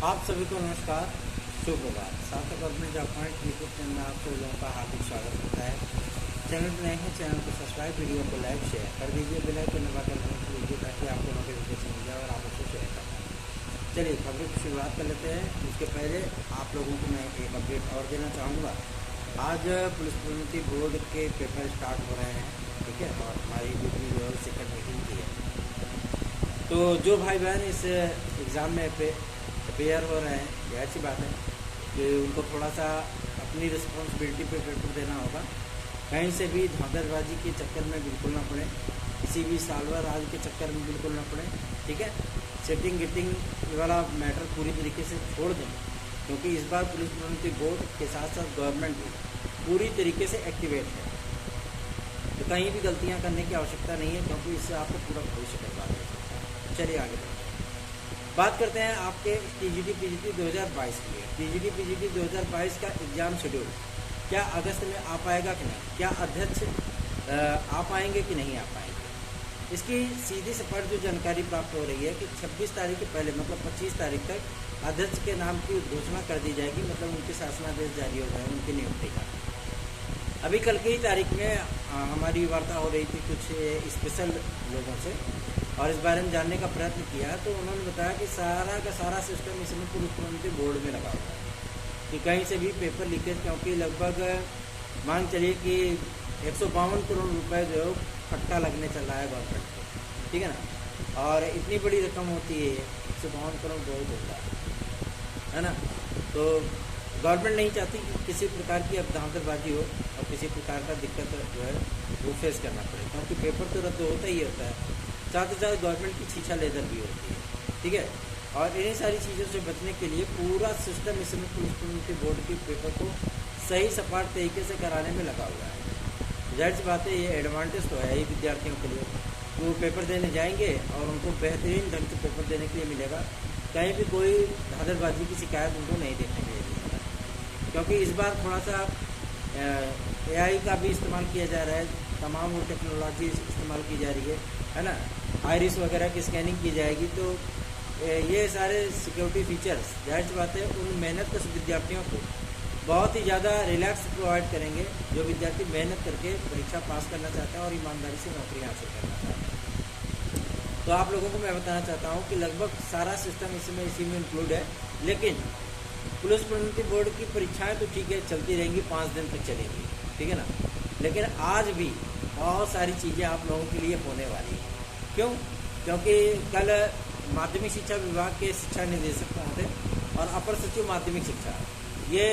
आप सभी को नमस्कार, शुभ प्रभात। सार्थक government job point YouTube channel में आप सभी लोगों का हार्दिक स्वागत होता है। चैनल पर नए हैं, चैनल को सब्सक्राइब, वीडियो को लाइक शेयर कर दीजिए, बेल आइकन दबाकर घंटी दीजिए ताकि आपको नोटिफिकेशन मिल जाए और आप उसको शेयर कर पाएँ। चलिए खबरों की शुरुआत कर लेते हैं। उसके पहले आप लोगों को मैं एक अपडेट और देना चाहूँगा। आज पुलिस प्रोन्नति बोर्ड के पेपर स्टार्ट हो रहे हैं, ठीक है, और हमारी ड्यूटी जो है सेकंड मीटिंग की है। तो जो भाई बहन इस एग्ज़ाम में अपेयर हो रहे हैं, यह अच्छी बात है कि उनको थोड़ा सा अपनी रिस्पॉन्सिबिलिटी पे पेपर देना होगा। कहीं से भी धांधलबाजी के चक्कर में बिल्कुल ना पड़े, किसी भी सालवर राज के चक्कर में बिल्कुल ना पड़े, ठीक है। सेटिंग गिटिंग वाला मैटर पूरी तरीके से छोड़ दें, क्योंकि इस बार पुलिस प्रोन्नति बोर्ड के साथ साथ गवर्नमेंट भी पूरी तरीके से एक्टिवेट है। तो कहीं भी गलतियाँ करने की आवश्यकता नहीं है, क्योंकि इससे आपको पूरा भविष्य बर्बाद हो सकता है। चलिए आगे बढ़ते हैं। बात करते हैं आपके टीजीटी पीजीटी 2022 के लिए। टीजीटी पीजीटी 2022 का एग्ज़ाम शेड्यूल क्या अगस्त में आ पाएगा कि नहीं, क्या अध्यक्ष आ पाएंगे कि नहीं आ पाएंगे, इसकी सीधी सपाट जो जानकारी प्राप्त हो रही है कि 26 तारीख के पहले मतलब 25 तारीख तक अध्यक्ष के नाम की घोषणा कर दी जाएगी, मतलब उनके शासनादेश जारी हो गए उनकी नियुक्ति का। अभी कल की ही तारीख में हमारी वार्ता हो रही थी कुछ स्पेशल लोगों से, और इस बारे में जानने का प्रयत्न किया तो उन्होंने बताया कि सारा का सारा सिस्टम इसमें पुलिस प्रोन्नति बोर्ड में लगा हुआ है कि कहीं से भी पेपर लीकेज, क्योंकि लगभग मान चलिए कि 152 करोड़ रुपए जो है फटका लगने चल रहा है गवर्नमेंट को, ठीक है ना। और इतनी बड़ी रकम होती है, 152 करोड़ बहुत होता है ना। तो गवर्नमेंट नहीं चाहती कि किसी प्रकार की अब धांधलबाजी हो और किसी प्रकार का दिक्कत जो है वो फेस करना पड़े, क्योंकि पेपर तो रद्द होता ही होता है, साथ ही साथ गवर्नमेंट की छीछा लेदर भी होती है, ठीक है। और इन्हीं सारी चीज़ों से बचने के लिए पूरा सिस्टम इसमें पुलिस प्रोन्नति बोर्ड के पेपर को सही सपाट तरीके से कराने में लगा हुआ है। जाहिर सी बात है, ये एडवांटेज तो है ही विद्यार्थियों के लिए। वो पेपर देने जाएंगे और उनको बेहतरीन ढंग से पेपर देने के लिए मिलेगा, कहीं भी कोई धांधलबाजी की शिकायत उनको नहीं देखने मिलेगी, क्योंकि इस बार थोड़ा सा AI का भी इस्तेमाल किया जा रहा है, तमाम वो टेक्नोलॉजी इस्तेमाल की जा रही है ना। आइरिस वगैरह की स्कैनिंग की जाएगी, तो ये सारे सिक्योरिटी फीचर्स जाहिर सी बात है उन मेहनत विद्यार्थियों को बहुत ही ज़्यादा रिलैक्स प्रोवाइड करेंगे, जो विद्यार्थी मेहनत करके परीक्षा पास करना चाहते हैं और ईमानदारी से नौकरी हासिल करना चाहते हैं। तो आप लोगों को मैं बताना चाहता हूँ कि लगभग सारा सिस्टम इसमें इसी में इंक्लूड है। लेकिन पुलिस प्रोन्नति बोर्ड की परीक्षाएँ तो ठीक है चलती रहेंगी, 5 दिन तक चलेंगी, ठीक है ना। लेकिन आज भी बहुत सारी चीज़ें आप लोगों के लिए होने वाली हैं। क्यों? क्योंकि कल माध्यमिक शिक्षा विभाग के शिक्षा निदेशक महोदय और अपर सचिव माध्यमिक शिक्षा ये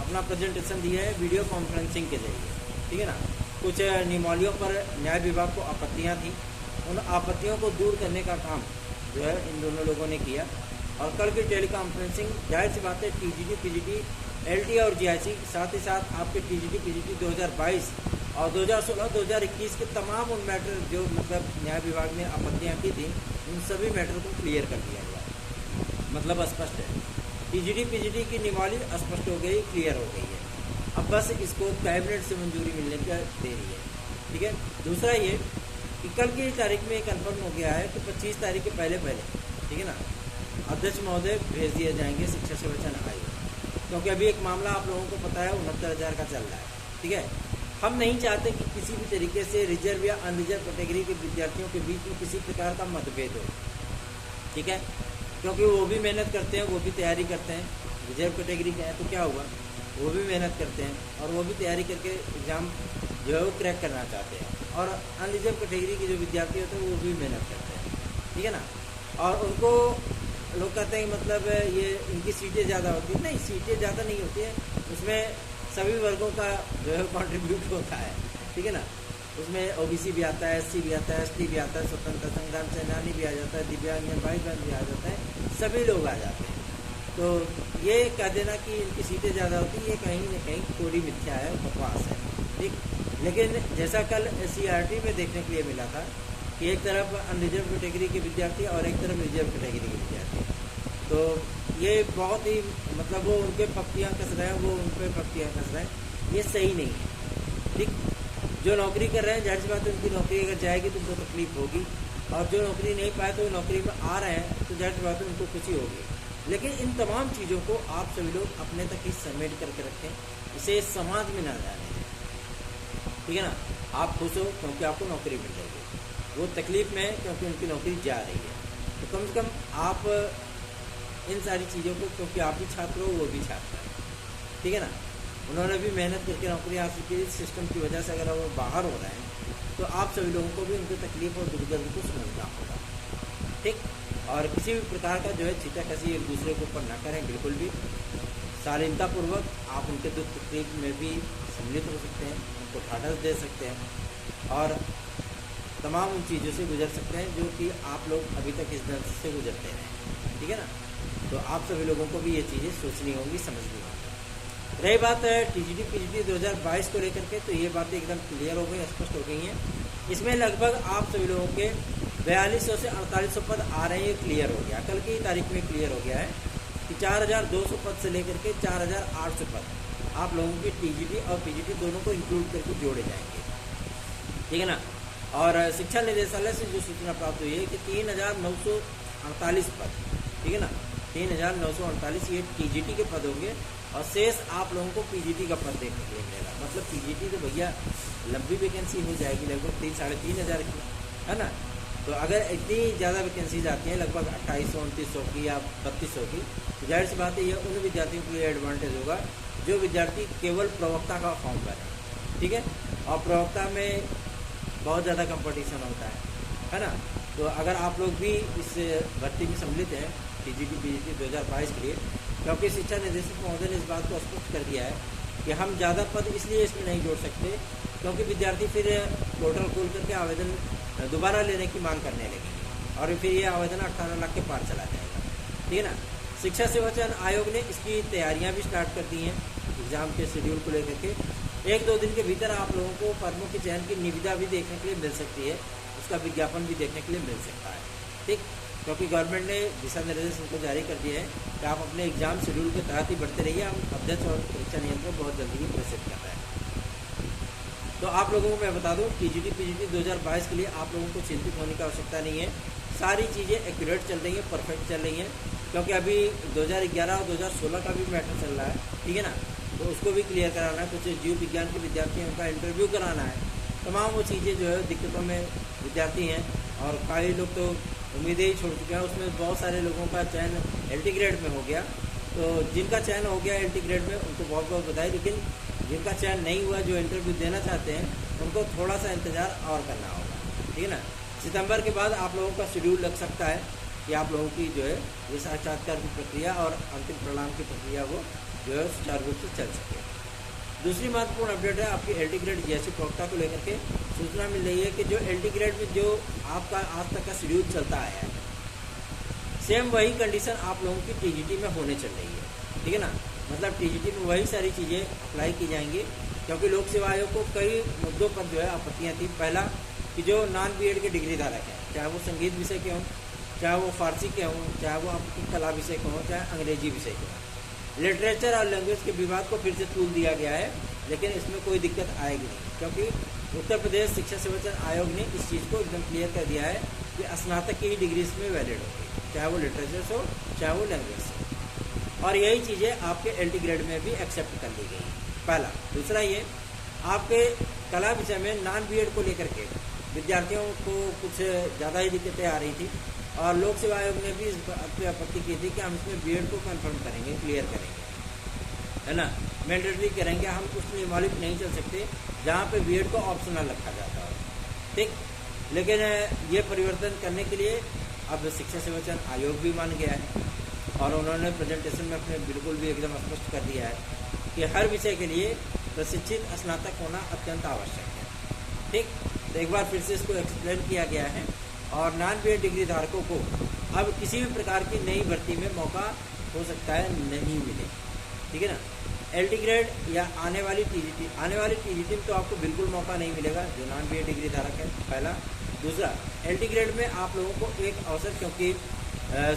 अपना प्रेजेंटेशन दिया है वीडियो कॉन्फ्रेंसिंग के जरिए, ठीक है ना। कुछ नियमावलियों पर न्याय विभाग को आपत्तियां थी, उन आपत्तियों को दूर करने का काम जो है इन दोनों लोगों ने किया। और कल की टेली कॉन्फ्रेंसिंग जाहिर सी बात है टीजीटी पीजीटी LT और GIC, साथ ही साथ आपके टीजीटी पीजीटी 2022 और 2016-2021 के तमाम उन मैटर जो मतलब न्याय विभाग ने आपत्तियाँ की थी, उन सभी मैटर को क्लियर कर दिया गया, मतलब स्पष्ट है। टीजीटी पीजीटी की नियमावली स्पष्ट हो गई, क्लियर हो गई है। अब बस इसको कैबिनेट से मंजूरी मिलने का देरी है, ठीक है। दूसरा ये कि कल की तारीख में कन्फर्म हो गया है कि 25 तारीख के पहले, ठीक है ना, अध्यक्ष महोदय भेज दिए जाएंगे शिक्षा संरक्षण आयोग, क्योंकि अभी एक मामला आप लोगों को पता है 69,000 का चल रहा है, ठीक है। हम नहीं चाहते कि किसी भी तरीके से रिजर्व या अनरिजर्व कैटेगरी के विद्यार्थियों के बीच में किसी प्रकार का मतभेद हो, ठीक है, क्योंकि वो भी मेहनत करते हैं, वो भी तैयारी करते हैं। रिजर्व कैटेगरी का है तो क्या हुआ, वो भी मेहनत करते हैं और वो भी तैयारी करके एग्ज़ाम जो है वो क्रैक करना चाहते हैं। और अनरिजर्व कैटेगरी के जो विद्यार्थी होते हैं वो भी मेहनत करते हैं, ठीक है ना। और उनको लोग कहते हैं मतलब ये इनकी सीटें ज़्यादा होती है, नहीं, सीटें ज़्यादा नहीं होती है, उसमें सभी वर्गों का जो है कॉन्ट्रीब्यूट होता है, ठीक है ना। उसमें OBC भी आता है, SC भी आता है, ST भी आता है, स्वतंत्रता संग्राम सेनानी भी आ जाता है, दिव्यांग भाई बहन भी आ जाता है, सभी लोग आ जाते हैं। तो ये कह देना कि इनकी सीटें ज़्यादा होती है, ये कहीं ना कहीं कोरी मिथ्या है, बकवास है, ठीक। लेकिन जैसा कल CRT में देखने के लिए मिला था कि एक तरफ अनरिजर्व कैटेगरी के विद्यार्थी और एक तरफ रिजर्व कैटेगरी के विद्यार्थी, तो ये बहुत ही मतलब वो उनके पक्तियाँ कस रहे हैं, वो उन पर पक्तियाँ कस रहे हैं, ये सही नहीं है, ठीक। जो नौकरी कर रहे हैं जाहिर सी बात है उनकी नौकरी अगर जाएगी तो उनको तकलीफ होगी, और जो नौकरी नहीं पाए तो नौकरी में आ रहे हैं तो जाहिर सी बात है उनको खुशी होगी। लेकिन इन तमाम चीज़ों को आप सभी लोग अपने तक ही समेट करके रखें, इसे समाज में ना जाने दें, ठीक है ना। आप खुश हो क्योंकि आपको नौकरी मिल जाएगी, वो तकलीफ में है क्योंकि उनकी नौकरी जा रही है। तो कम से कम आप इन सारी चीज़ों को, क्योंकि आप भी छात्र हो वो भी छात्र है, ठीक है ना, उन्होंने भी मेहनत करके नौकरी हासिल की, इस सिस्टम की वजह से अगर वो बाहर हो रहे हैं तो आप सभी लोगों को भी उनकी तकलीफ और दुख दर्द को समझना होगा, ठीक। और किसी भी प्रकार का जो है छीटा कसी एक दूसरे के ऊपर ना करें, बिल्कुल भी शालीनतापूर्वक आप उनके दुख तकलीफ में भी सम्मिलित हो सकते हैं, उनको ढाढ़स दे सकते हैं और तमाम उन चीज़ों से गुजर सकते हैं जो कि आप लोग अभी तक इस दर्द से गुजरते रहे, ठीक है ना। तो आप सभी लोगों को भी ये चीज़ें सोचनी होंगी, समझनी होंगी। रही बात है टीजीटी पीजीटी 2022 को लेकर के, तो ये बातें एकदम क्लियर हो गई, स्पष्ट हो गई हैं। इसमें लगभग आप सभी लोगों के 4200 से 4800 पद आ रहे हैं, क्लियर हो गया, कल की तारीख में क्लियर हो गया है कि 4200 पद से लेकर के 4800 पद आप लोगों के टीजीटी और पीजीटी दोनों को इंक्लूड करके जोड़े जाएंगे, ठीक है ना। और शिक्षा निदेशालय से जो सूचना प्राप्त हुई है कि 3948 पद, ठीक है ना, 3948 ये टीजीटी के पद होंगे और शेष आप लोगों को पीजीटी का पद देखने के लिए मिलेगा। मतलब पीजीटी तो भैया लंबी वैकेंसी हो जाएगी, लगभग 3-3.5 की, है ना। तो अगर इतनी ज़्यादा वैकेंसीज आती हैं, लगभग 2800-2900 की या 3200 की, तो जाहिर सी बात है ये उन विद्यार्थियों के लिए एडवांटेज होगा जो विद्यार्थी केवल प्रवक्ता का फॉर्म भरें, ठीक है। और प्रवक्ता में बहुत ज़्यादा कंपटीशन होता है ना। तो अगर आप लोग भी इस भर्ती में सम्मिलित हैं टीजीटी पीजीटी 2022 के लिए, क्योंकि शिक्षा निदेशक महोदय ने इस बात को स्पष्ट कर दिया है कि हम ज़्यादा पद इसलिए इसमें नहीं जोड़ सकते क्योंकि विद्यार्थी फिर पोर्टल खोल करके आवेदन दोबारा लेने की मांग करने लगेंगे और फिर ये आवेदन 18 लाख के पार चला जाएगा, ठीक है ना। शिक्षा सेवा चयन आयोग ने इसकी तैयारियां भी स्टार्ट कर दी हैं एग्ज़ाम के शेड्यूल को लेकर के। 1-2 दिन के भीतर आप लोगों को पदों के चयन की निविदा भी देखने के लिए मिल सकती है, उसका विज्ञापन भी देखने के लिए मिल सकता है, ठीक। क्योंकि गवर्नमेंट ने दिशा निर्देश उनको जारी कर दिए हैं कि आप अपने एग्जाम शेड्यूल के तहत ही बढ़ते रहिए। हम अध्यक्ष और परीक्षा नियंत्रक बहुत जल्दी ही प्रेषित कर रहे हैं। तो आप लोगों को मैं बता दूं टीजीटी पीजीटी 2022 के लिए आप लोगों को चिंतित होने की आवश्यकता नहीं है, सारी चीज़ें एक्यूरेट चल रही हैं, परफेक्ट चल रही हैं। क्योंकि अभी 2011 और 2016 का भी मैटर चल रहा है, ठीक है ना, तो उसको भी क्लियर कराना है। कुछ जीव विज्ञान के विद्यार्थी हैं, उनका इंटरव्यू कराना है। तमाम वो चीज़ें जो है दिक्कतों में विद्यार्थी हैं और कई लोग तो उम्मीदें ही छोड़ चुके हैं। उसमें बहुत सारे लोगों का चयन एलटी ग्रेड में हो गया, तो जिनका चयन हो गया एलटी ग्रेड में उनको बहुत बहुत बधाई। लेकिन जिनका चयन नहीं हुआ, जो इंटरव्यू देना चाहते हैं, उनको थोड़ा सा इंतज़ार और करना होगा, ठीक है ना। सितंबर के बाद आप लोगों का शेड्यूल लग सकता है कि आप लोगों की जो है ये साक्षात्कार की प्रक्रिया और अंतिम परिणाम की प्रक्रिया वो जो है सुचारू रूप से चल सके। दूसरी महत्वपूर्ण अपडेट है आपकी एलटी ग्रेड जीएससी प्रवक्ता को लेकर के सूचना मिल रही है कि जो एलटी ग्रेड में जो आपका आज तक का शेड्यूल चलता आया है, सेम वही कंडीशन आप लोगों की टीजीटी में होने चल रही है, ठीक है ना। मतलब टीजीटी में वही सारी चीज़ें अप्लाई की जाएंगी, क्योंकि लोक सेवा आयोग को कई मुद्दों पर जो है आपत्तियाँ थी। पहला कि जो नॉन बीएड के डिग्री धारक हैं, चाहे वो संगीत विषय के हों, चाहे वो फारसी के हों, चाहे वो आपकी कला विषय के हों, चाहे अंग्रेजी विषय के हों, लिटरेचर और लैंग्वेज के विवाद को फिर से तूल दिया गया है। लेकिन इसमें कोई दिक्कत आएगी नहीं, क्योंकि उत्तर प्रदेश शिक्षा सेवा चयन आयोग ने इस चीज़ को एकदम क्लियर कर दिया है कि स्नातक की ही डिग्री इसमें वैलिड होगी, चाहे वो लिटरेचर से हो, चाहे वो लैंग्वेज से। और यही चीज़ें आपके एलटी ग्रेड में भी एक्सेप्ट कर ली गई, पहला। दूसरा ये आपके कला विषय में नॉन बीएड को लेकर के विद्यार्थियों को कुछ ज़्यादा ही दिक्कतें आ रही थी और लोक सेवा आयोग ने भी इस बात पर आपत्ति की थी कि हम इसमें बीएड को कंफर्म करेंगे, क्लियर करेंगे, है ना, मैंडेटरी करेंगे। हम उस नियमावली पर नहीं चल सकते जहाँ पे बीएड को ऑप्शनल रखा जाता है, ठीक। लेकिन ये परिवर्तन करने के लिए अब शिक्षा सेवा चयन आयोग भी मान गया है और उन्होंने प्रेजेंटेशन में अपने बिल्कुल भी एकदम स्पष्ट कर दिया है कि हर विषय के लिए प्रशिक्षित स्नातक होना अत्यंत आवश्यक है, ठीक। तो एक बार फिर से इसको एक्सप्लेन किया गया है और नॉन बीएड डिग्री धारकों को अब किसी भी प्रकार की नई भर्ती में मौका हो सकता है नहीं मिले, ठीक है ना। एलटी ग्रेड या आने वाली टीजीटी में तो आपको बिल्कुल मौका नहीं मिलेगा जो नॉन बीएड डिग्री धारक है, पहला। दूसरा, एलटी ग्रेड में आप लोगों को एक अवसर, क्योंकि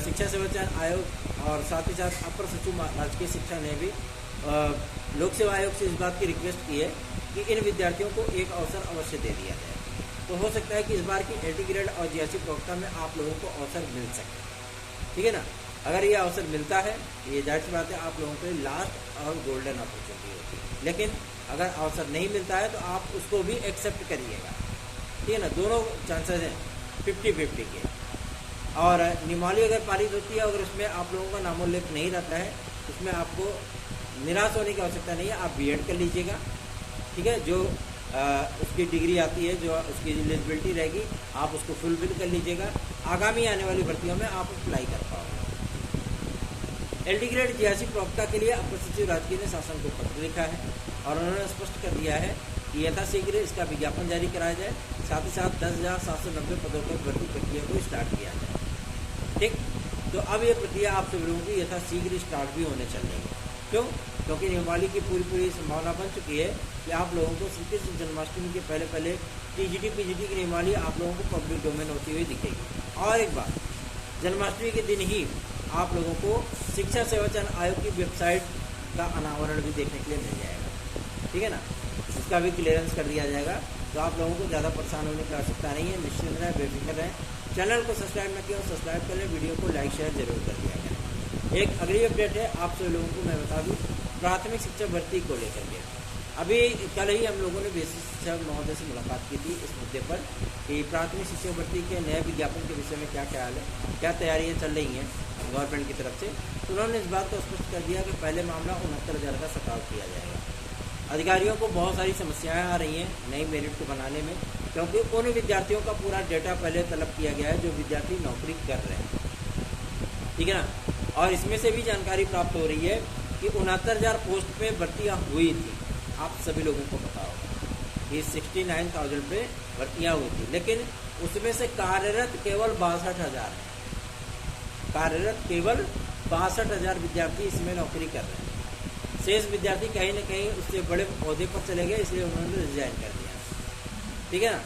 शिक्षा सेवा चयन आयोग और साथ ही साथ अपर सचिव राजकीय शिक्षा ने भी लोक सेवा आयोग से इस बात की रिक्वेस्ट की है कि इन विद्यार्थियों को एक अवसर अवश्य दे दिया जाए। तो हो सकता है कि इस बार की एलटी ग्रेड और जीएससी प्रवक्ता में आप लोगों को अवसर मिल सके, ठीक है ना। अगर ये अवसर मिलता है, ये जाहिर सी बात है आप लोगों के लास्ट और गोल्डन अपॉर्चुनिटी होती है। लेकिन अगर अवसर नहीं मिलता है तो आप उसको भी एक्सेप्ट करिएगा, ठीक है ना। दोनों चांसेस हैं 50-50 के। और नियमावली अगर पारित होती है, अगर उसमें आप लोगों का नामोल्लेख नहीं रहता है, उसमें आपको निराश होने की आवश्यकता नहीं है। आप बीएड कर लीजिएगा, ठीक है। जो उसकी डिग्री आती है, जो उसकी एलिजिबिलिटी रहेगी, आप उसको फुलफिल कर लीजिएगा। आगामी आने वाली भर्तियों में आप अप्लाई कर पाओगे। एलडी ग्रेड जियासी प्रवक्ता के लिए अपर सचिव राजकीय ने शासन को पत्र लिखा है और उन्होंने स्पष्ट कर दिया है कि यथाशीघ्र इसका विज्ञापन जारी कराया जाए, साथ ही साथ 10,790 पदों पर भर्ती प्रक्रिया को स्टार्ट किया जाए, ठीक। तो अब ये प्रक्रिया आप सभी लोगों की यथाशीघ्र स्टार्ट भी होने चल रही है। क्यों? क्योंकि नियमावली की पूरी संभावना बन चुकी है कि आप लोगों को श्री कृष्ण जन्माष्टमी के पहले टीजीटी पीजीटी की नियमावली आप लोगों को पब्लिक डोमेन होती हुई दिखेगी। और एक बात, जन्माष्टमी के दिन ही आप लोगों को शिक्षा सेवा चयन आयोग की वेबसाइट का अनावरण भी देखने के लिए मिल जाएगा, ठीक है ना। इसका भी क्लियरेंस कर दिया जाएगा, तो आप लोगों को ज़्यादा परेशान होने की आवश्यकता नहीं है। निश्चिंत रहें, बेफिक्र रहें। चैनल को सब्सक्राइब न किया हो सब्सक्राइब कर लें, वीडियो को लाइक शेयर जरूर कर दिया जाए। एक अगली अपडेट है, आप सभी लोगों को मैं बता दूँ प्राथमिक शिक्षा भर्ती को लेकर के। अभी कल ही हम लोगों ने बेसिक शिक्षा महोदय से मुलाकात की थी इस मुद्दे पर कि प्राथमिक शिक्षा भर्ती के नए विज्ञापन के विषय में क्या ख्याल है, क्या तैयारियां चल रही हैं गवर्नमेंट की तरफ से। तो उन्होंने इस बात को स्पष्ट कर दिया कि पहले मामला 69,000 का सताव किया जाएगा। अधिकारियों को बहुत सारी समस्याएं आ रही हैं नई मेरिट को बनाने में, क्योंकि उन विद्यार्थियों का पूरा डेटा पहले तलब किया गया है जो विद्यार्थी नौकरी कर रहे हैं, ठीक है ना। और इसमें से भी जानकारी प्राप्त हो रही है कि 69,000 पोस्ट पे भर्तियाँ हुई थी। आप सभी लोगों को पता होगा कि 69,000 पे भर्तियाँ हुई थी, लेकिन उसमें से कार्यरत केवल 62,000 है। कार्यरत केवल 62,000 विद्यार्थी इसमें नौकरी कर रहे हैं। शेष विद्यार्थी कहीं न कहीं उससे बड़े पौधे पर चले गए, इसलिए उन्होंने रिजाइन कर दिया, ठीक है ना।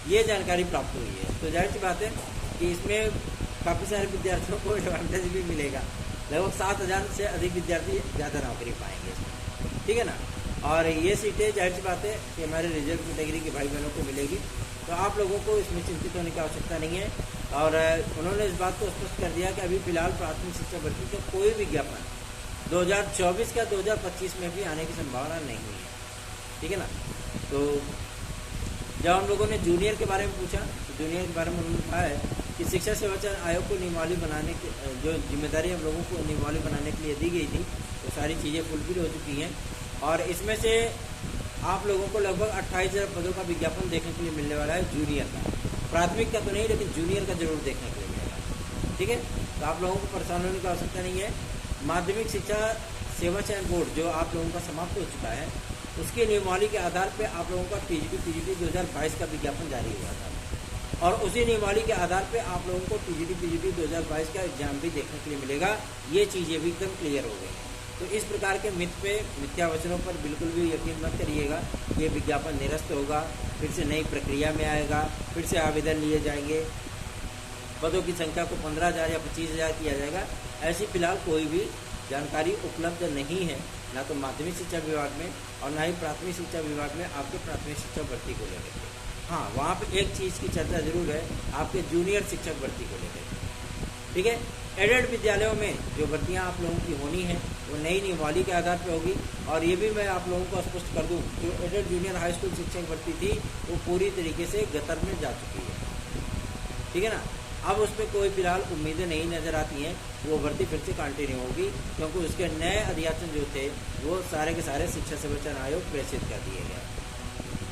ये जानकारी प्राप्त हुई है। तो जाहिर सी बात है कि इसमें काफ़ी सारे विद्यार्थियों को एडवांटेज भी मिलेगा। लगभग 7,000 से अधिक विद्यार्थी ज़्यादा नौकरी पाएंगे इसमें, ठीक है ना। और ये सीटें जाहिर सी बात है कि हमारे रिजर्व कैटेगरी के भाई बहनों को मिलेगी, तो आप लोगों को इसमें चिंतित होने की आवश्यकता नहीं है। और उन्होंने इस बात को स्पष्ट कर दिया कि अभी फिलहाल प्राथमिक शिक्षा भर्ती का कोई विज्ञापन 2024 का 2025 में भी आने की संभावना नहीं है, ठीक है ना। तो जब हम लोगों ने जूनियर के बारे में पूछा, तो जूनियर के बारे में उन्होंने कहा है कि शिक्षा सेवा चयन आयोग को नियमावली बनाने की जो जिम्मेदारी हम लोगों को नियमावली बनाने के लिए दी गई थी, वो सारी चीज़ें फुलफिल हो चुकी हैं। और इसमें से आप लोगों को लगभग 28,000 पदों का विज्ञापन देखने के लिए मिलने वाला है जूनियर का। प्राथमिक का तो नहीं, लेकिन जूनियर का जरूर देखने के लिए मिलेगा, ठीक है। तो आप लोगों को परेशान होने की आवश्यकता नहीं है। माध्यमिक शिक्षा सेवा चयन बोर्ड जो आप लोगों का समाप्त हो चुका है, उसकी नियमावली के आधार पर आप लोगों का टीजीटी पीजीटी 2022 का विज्ञापन जारी हुआ था, और उसी नियमावली के आधार पर आप लोगों को टीजीटी पीजीटी 2022 का एग्जाम भी देखने के लिए मिलेगा। ये चीज़ें भी एकदम क्लियर हो गई हैं। तो इस प्रकार के मिथ्या वचनों पर बिल्कुल भी यकीन मत करिएगा। ये विज्ञापन निरस्त होगा, फिर से नई प्रक्रिया में आएगा, फिर से आवेदन लिए जाएंगे, पदों की संख्या को 15,000 या 25,000 किया जाएगा। ऐसी फिलहाल कोई भी जानकारी उपलब्ध नहीं है, ना तो माध्यमिक शिक्षा विभाग में और ना ही प्राथमिक शिक्षा विभाग में आपके प्राथमिक शिक्षा भर्ती को लेकर के। हाँ, वहाँ पे एक चीज़ की चर्चा जरूर है, आपके जूनियर शिक्षक भर्ती को लेकर के, ठीक है। एडेड विद्यालयों में जो भर्तियां आप लोगों की होनी है वो नई नियमावली के आधार पर होगी। और ये भी मैं आप लोगों को स्पष्ट कर दूं, जो एडेड जूनियर हाई स्कूल शिक्षक भर्ती थी वो पूरी तरीके से गतर में जा चुकी है, ठीक है ना। अब उस पर कोई फिलहाल उम्मीदें नहीं नज़र आती हैं, वो भर्ती फिर से कंटिन्यू होगी, क्योंकि उसके नए अध्याचन जो थे वो सारे के सारे शिक्षा सेवा चयन आयोग प्रेषित कर दिए गए।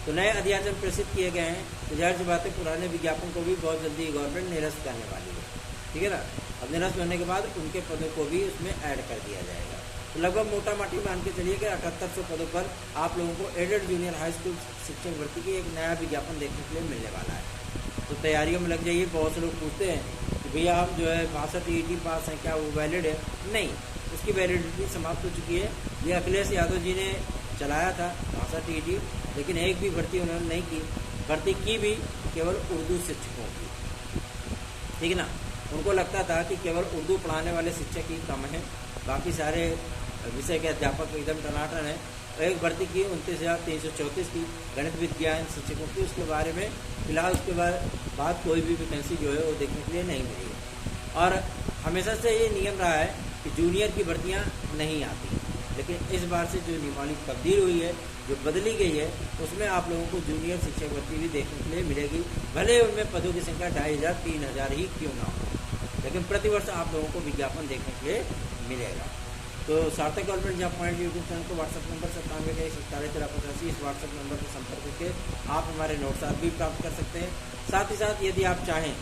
तो नए अध्याचन प्रेषित किए गए हैं, तो जाहिर सी बात है पुराने विज्ञापन को भी बहुत जल्दी गवर्नमेंट निरस्त करने वाली है, ठीक है ना। अब निरस्त होने के बाद उनके पदों को भी उसमें ऐड कर दिया जाएगा। तो लगभग मोटा माटी मान के चलिए कि 7800 पदों पर आप लोगों को एडेड जूनियर हाई स्कूल शिक्षक भर्ती की एक नया विज्ञापन देखने के लिए मिलने वाला है। तो तैयारियों में लग जाइए। बहुत से लोग पूछते हैं कि भैया आप जो है 62 ET पास हैं, क्या वो वैलिड है? नहीं, उसकी वैलिडिटी समाप्त हो चुकी है। ये अखिलेश यादव जी ने चलाया था 62 ET, लेकिन एक भी भर्ती उन्होंने नहीं की। भर्ती की भी केवल उर्दू शिक्षकों की, ठीक है ना। उनको लगता था कि केवल उर्दू पढ़ाने वाले शिक्षक ही कम हैं, बाकी सारे विषय के अध्यापक एकदम टनाटन है। एक भर्ती की 29,334 की गणित विज्ञान शिक्षकों की, उसके बारे में फिलहाल उसके बाद कोई भी वैकेंसी जो है वो देखने के लिए नहीं मिली है। और हमेशा से ये नियम रहा है कि जूनियर की भर्तियाँ नहीं आती, लेकिन इस बार से जो नियमावली तब्दील हुई है, जो बदली गई है, उसमें आप लोगों को जूनियर शिक्षक भर्ती भी देखने के लिए मिलेगी। भले उनमें पदों की संख्या 2500 3000 ही क्यों ना हो, लेकिन प्रतिवर्ष आप लोगों को विज्ञापन देखने के लिए मिलेगा। तो सार्थक government job point YouTube channel को व्हाट्सएप नंबर 97 इस व्हाट्सएप नंबर पर संपर्क करके आप हमारे नोट्स भी प्राप्त कर सकते हैं। साथ ही साथ यदि आप चाहें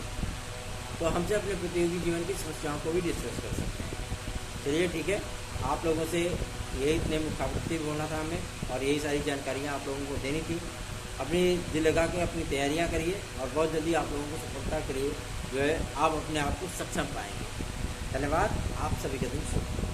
तो हमसे अपने प्रतियोगी जीवन की समस्याओं को भी डिस्कस कर सकते हैं। चलिए ठीक है, आप लोगों से यही इतने मुखातिब बोलना था हमें, और यही सारी जानकारियाँ आप लोगों को देनी थी। अपनी दिल लगा के अपनी तैयारियाँ करिए, और बहुत जल्दी आप लोगों को सफलता के लिए जो है आप अपने आप को सक्षम पाएंगे। धन्यवाद, आप सभी का दिन शुभ।